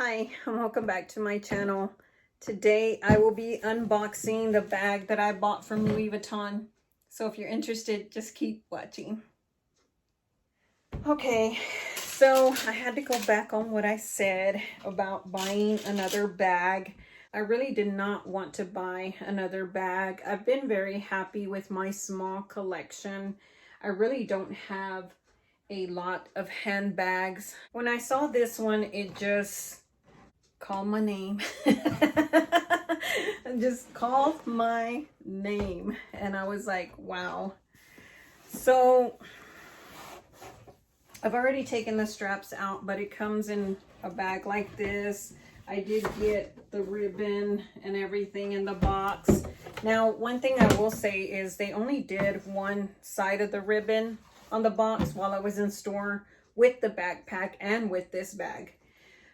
Hi, and welcome back to my channel. Today I will be unboxing the bag that I bought from Louis Vuitton. So if you're interested, just keep watching. Okay, so I had to go back on what I said about buying another bag. I really did not want to buy another bag. I've been very happy with my small collection. I really don't have a lot of handbags. When I saw this one, it just called my name. Just called my name. And I was like, wow. So I've already taken the straps out, but it comes in a bag like this. I did get the ribbon and everything in the box. Now, one thing I will say is they only did one side of the ribbon on the box while I was in store with the backpack and with this bag.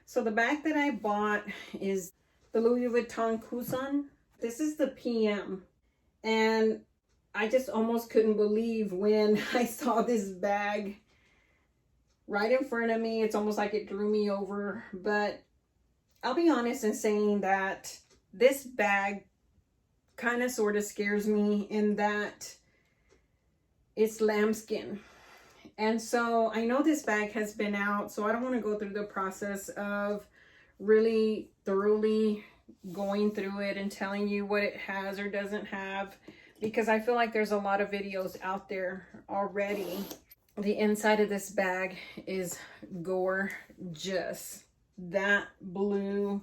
So the bag that I bought is the Louis Vuitton COUSSIN. This is the PM. And I just almost couldn't believe when I saw this bag right in front of me. It's almost like it drew me over. But I'll be honest in saying that this bag kind of sort of scares me in that it's lambskin. And so I know this bag has been out, so I don't want to go through the process of really thoroughly going through it and telling you what it has or doesn't have, because I feel like there's a lot of videos out there already. The inside of this bag is gorgeous. That blue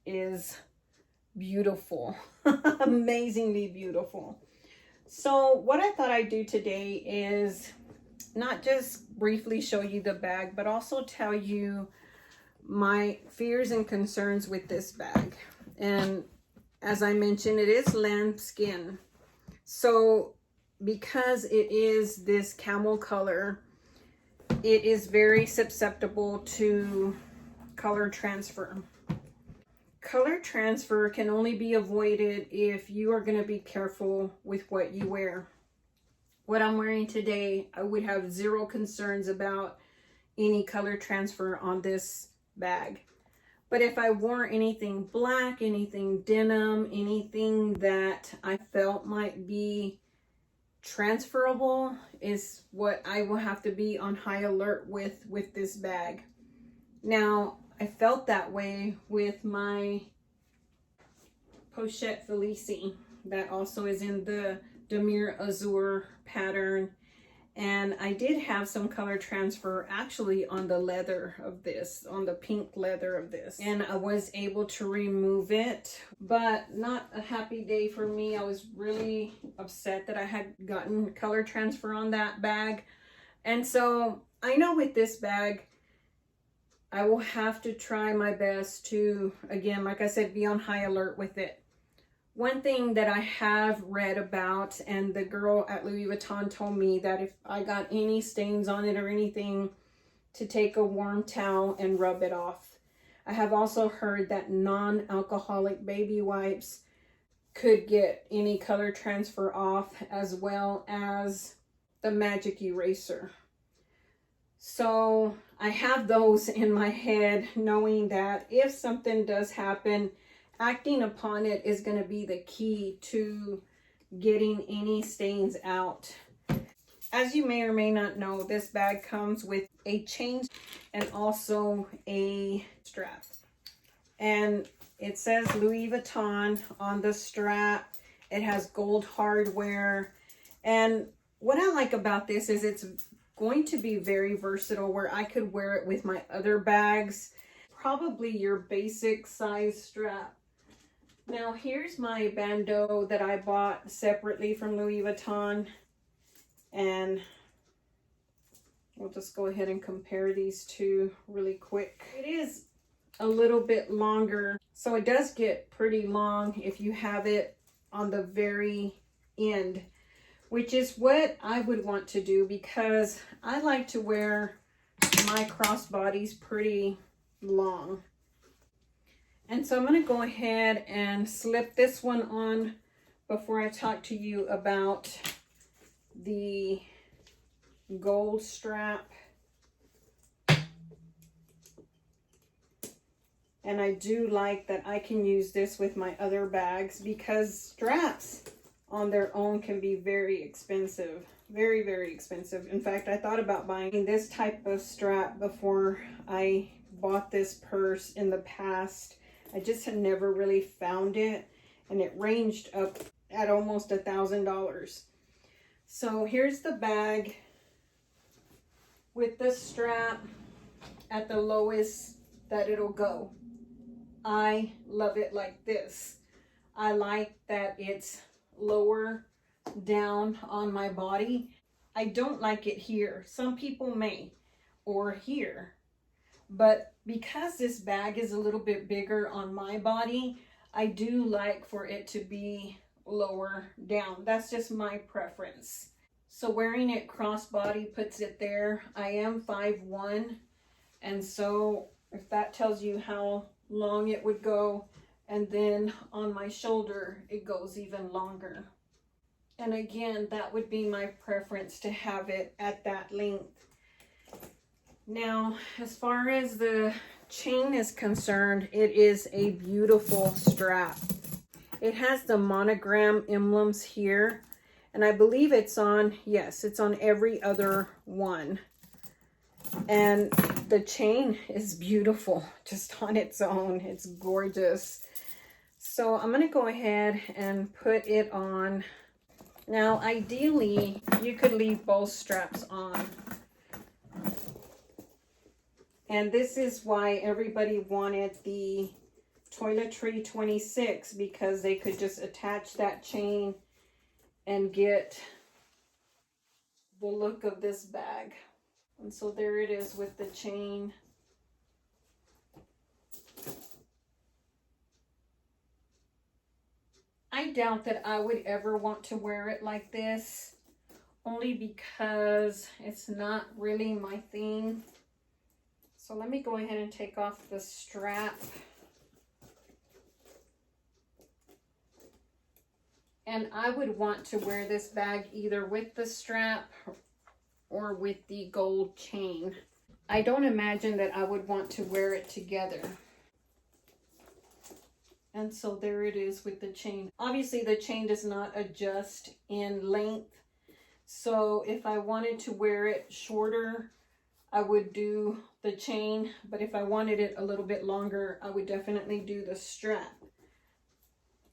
is beautiful, amazingly beautiful. So what I thought I'd do today is not just briefly show you the bag, but also tell you my fears and concerns with this bag. And as I mentioned, it is lambskin. So because it is this camel color, it is very susceptible to color transfer. Color transfer can only be avoided if you are going to be careful with what you wear. What I'm wearing today, I would have zero concerns about any color transfer on this bag. But if I wore anything black, anything denim, anything that I felt might be transferable is what I will have to be on high alert with this bag. Now, I felt that way with my pochette Felicie that also is in the Demure Azure pattern, and I did have some color transfer actually on the leather of this, on the pink leather of this, and I was able to remove it, but not a happy day for me. I was really upset that I had gotten color transfer on that bag. And so I know with this bag I will have to try my best to, again, like I said, be on high alert with it. One thing that I have read about, and the girl at Louis Vuitton told me that if I got any stains on it or anything, to take a warm towel and rub it off. I have also heard that non-alcoholic baby wipes could get any color transfer off, as well as the magic eraser. So I have those in my head, knowing that if something does happen, acting upon it is going to be the key to getting any stains out. As you may or may not know, this bag comes with a chain and also a strap. And it says Louis Vuitton on the strap. It has gold hardware. And what I like about this is it's going to be very versatile, where I could wear it with my other bags. Probably your basic size strap. Now here's my bandeau that I bought separately from Louis Vuitton, and we'll just go ahead and compare these two really quick. It is a little bit longer, so it does get pretty long if you have it on the very end, which is what I would want to do, because I like to wear my crossbodies pretty long. And so I'm going to go ahead and slip this one on before I talk to you about the gold strap And I do like that I can use this with my other bags, because straps on their own can be very expensive. Very, very expensive. In fact, I thought about buying this type of strap before I bought this purse in the past. I just had never really found it, and it ranged up at almost $1,000. So here's the bag with the strap at the lowest that it'll go. I love it like this. I like that it's lower down on my body. I don't like it here. Some people may, or here. But because this bag is a little bit bigger on my body, I do like for it to be lower down. That's just my preference. So wearing it crossbody puts it there. I am 5'1", and so if that tells you how long it would go, and then on my shoulder it goes even longer. And again, that would be my preference, to have it at that length. Now, as far as the chain is concerned, it is a beautiful strap. It has the monogram emblems here, and I believe it's on, yes, it's on every other one. And the chain is beautiful just on its own. It's gorgeous. So I'm going to go ahead and put it on. Now, ideally, you could leave both straps on. And this is why everybody wanted the Toiletry 26, because they could just attach that chain and get the look of this bag. And so there it is with the chain. I doubt that I would ever want to wear it like this, only because it's not really my thing. So let me go ahead and take off the strap. And I would want to wear this bag either with the strap or with the gold chain. I don't imagine that I would want to wear it together. And so there it is with the chain. Obviously the chain does not adjust in length. So if I wanted to wear it shorter, I would do the chain. But if I wanted it a little bit longer, I would definitely do the strap.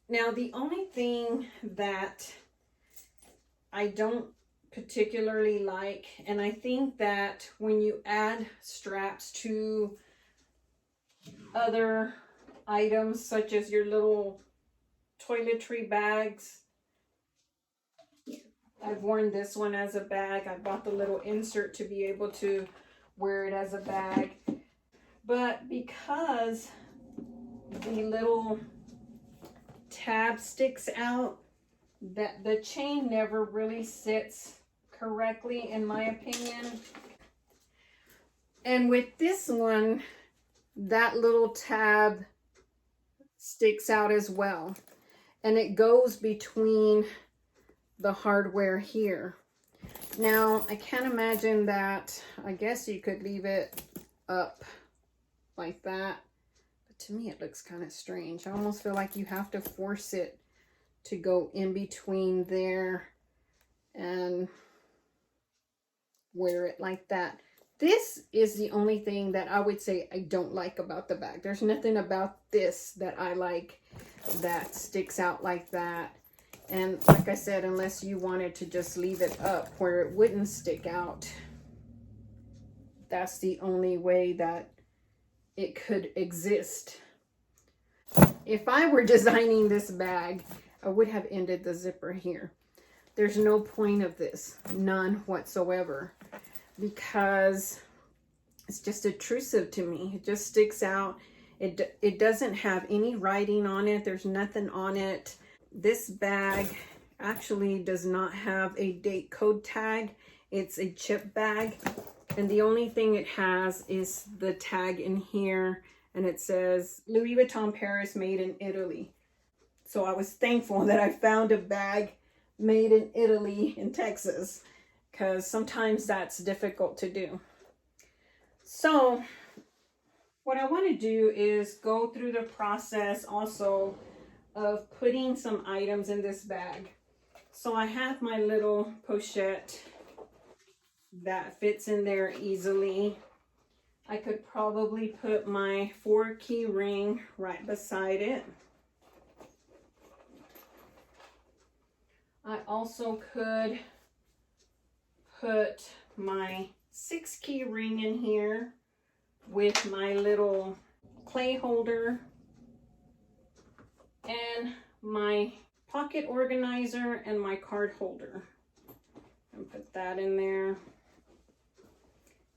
Now, the only thing that I don't particularly like, and I think that when you add straps to other items, such as your little toiletry bags, I've worn this one as a bag. I bought the little insert to be able to wear it as a bag. But because the little tab sticks out, that the chain never really sits correctly, in my opinion. And with this one, that little tab sticks out as well, and it goes between the hardware here. Now, I can't imagine that. I guess you could leave it up like that. To me, it looks kind of strange. I almost feel like you have to force it to go in between there and wear it like that. This is the only thing that I would say I don't like about the bag. There's nothing about this that I like that sticks out like that. And like I said, unless you wanted to just leave it up where it wouldn't stick out, that's the only way that it could exist. If I were designing this bag, I would have ended the zipper here. There's no point of this, none whatsoever, because it's just intrusive to me. It just sticks out. It doesn't have any writing on it. There's nothing on it. This bag actually does not have a date code tag. It's a chip bag. And the only thing it has is the tag in here, and it says Louis Vuitton Paris, made in Italy. So I was thankful that I found a bag made in Italy in Texas, because sometimes that's difficult to do. So What I want to do is go through the process also of putting some items in this bag. So I have my little pochette that fits in there easily. I could probably put my 4-key ring right beside it. I also could put my 6-key ring in here with my little clay holder and my pocket organizer and my card holder, and put that in there.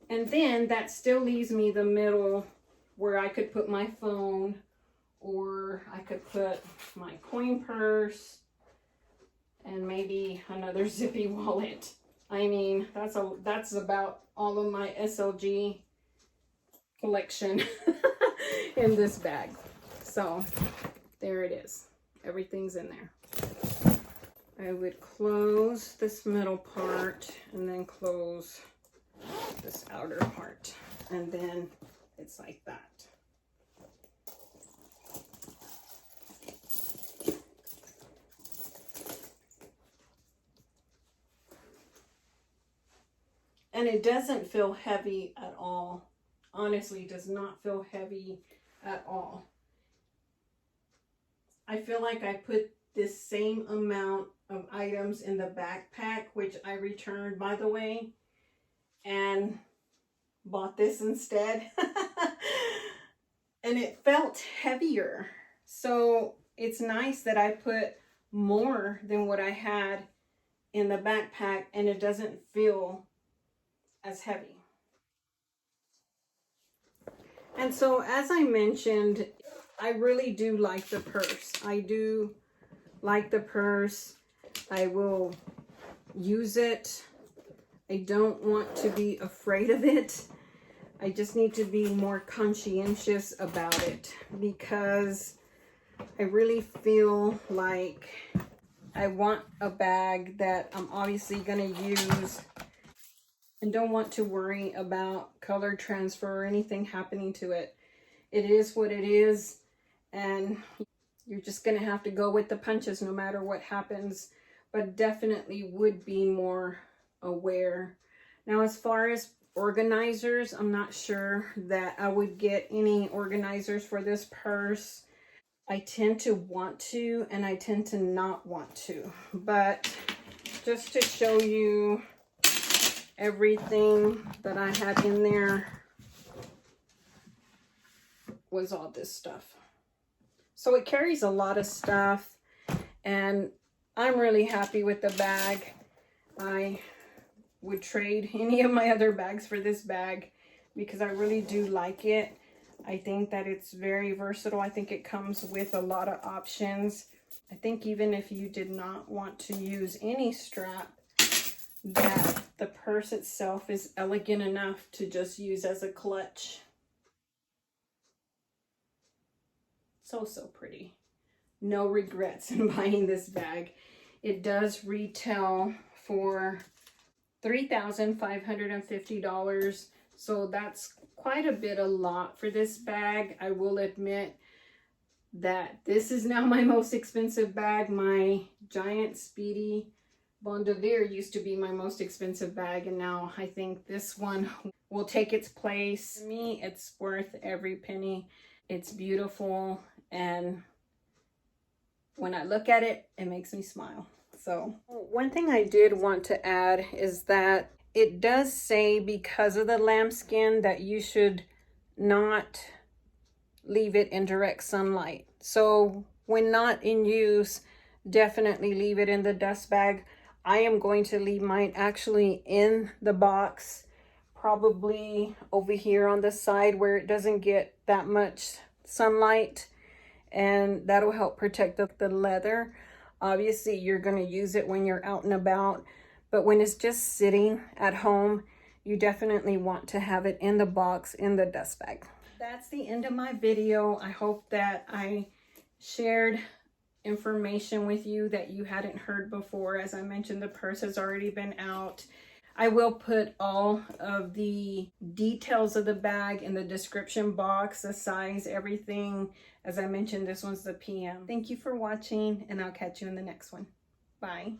And then that still leaves me the middle where I could put my phone, or I could put my coin purse and maybe another zippy wallet. I mean, that's about all of my SLG collection in this bag. So there it is. Everything's in there. I would close this middle part and then close this outer part, and then it's like that. And it doesn't feel heavy at all. Honestly, it does not feel heavy at all. I feel like I put this same amount of items in the backpack, which I returned, by the way, and bought this instead. And it felt heavier. So it's nice that I put more than what I had in the backpack, and it doesn't feel as heavy. And so, as I mentioned, I really do like the purse. I do like the purse. I will use it. I don't want to be afraid of it. I just need to be more conscientious about it, because I really feel like I want a bag that I'm obviously going to use and don't want to worry about color transfer or anything happening to it. It is what it is, and you're just going to have to go with the punches no matter what happens, but definitely would be more aware. Now, as far as organizers, I'm not sure that I would get any organizers for this purse. I tend to want to, and I tend to not want to, but just to show you everything that I had in there was all this stuff. So it carries a lot of stuff, and I'm really happy with the bag. I would trade any of my other bags for this bag because I really do like it. I think that it's very versatile. I think it comes with a lot of options. I think even if you did not want to use any strap, that the purse itself is elegant enough to just use as a clutch. So pretty. No regrets in buying this bag. It does retail for $3,550. So that's quite a bit, a lot for this bag. I will admit that this is now my most expensive bag. My giant Speedy Bon Devere used to be my most expensive bag, and now I think this one will take its place. To me, it's worth every penny. It's beautiful, and when I look at it, it makes me smile. So one thing I did want to add is that it does say, because of the lambskin, that you should not leave it in direct sunlight. So when not in use, definitely leave it in the dust bag. I am going to leave mine actually in the box, probably over here on the side where it doesn't get that much sunlight, and that'll help protect the leather. Obviously, you're going to use it when you're out and about, but when it's just sitting at home, you definitely want to have it in the box, in the dust bag. That's the end of my video. I hope that I shared information with you that you hadn't heard before. As I mentioned, the purse has already been out. I will put all of the details of the bag in the description box, the size, everything. As I mentioned, this one's the PM. Thank you for watching, and I'll catch you in the next one. Bye.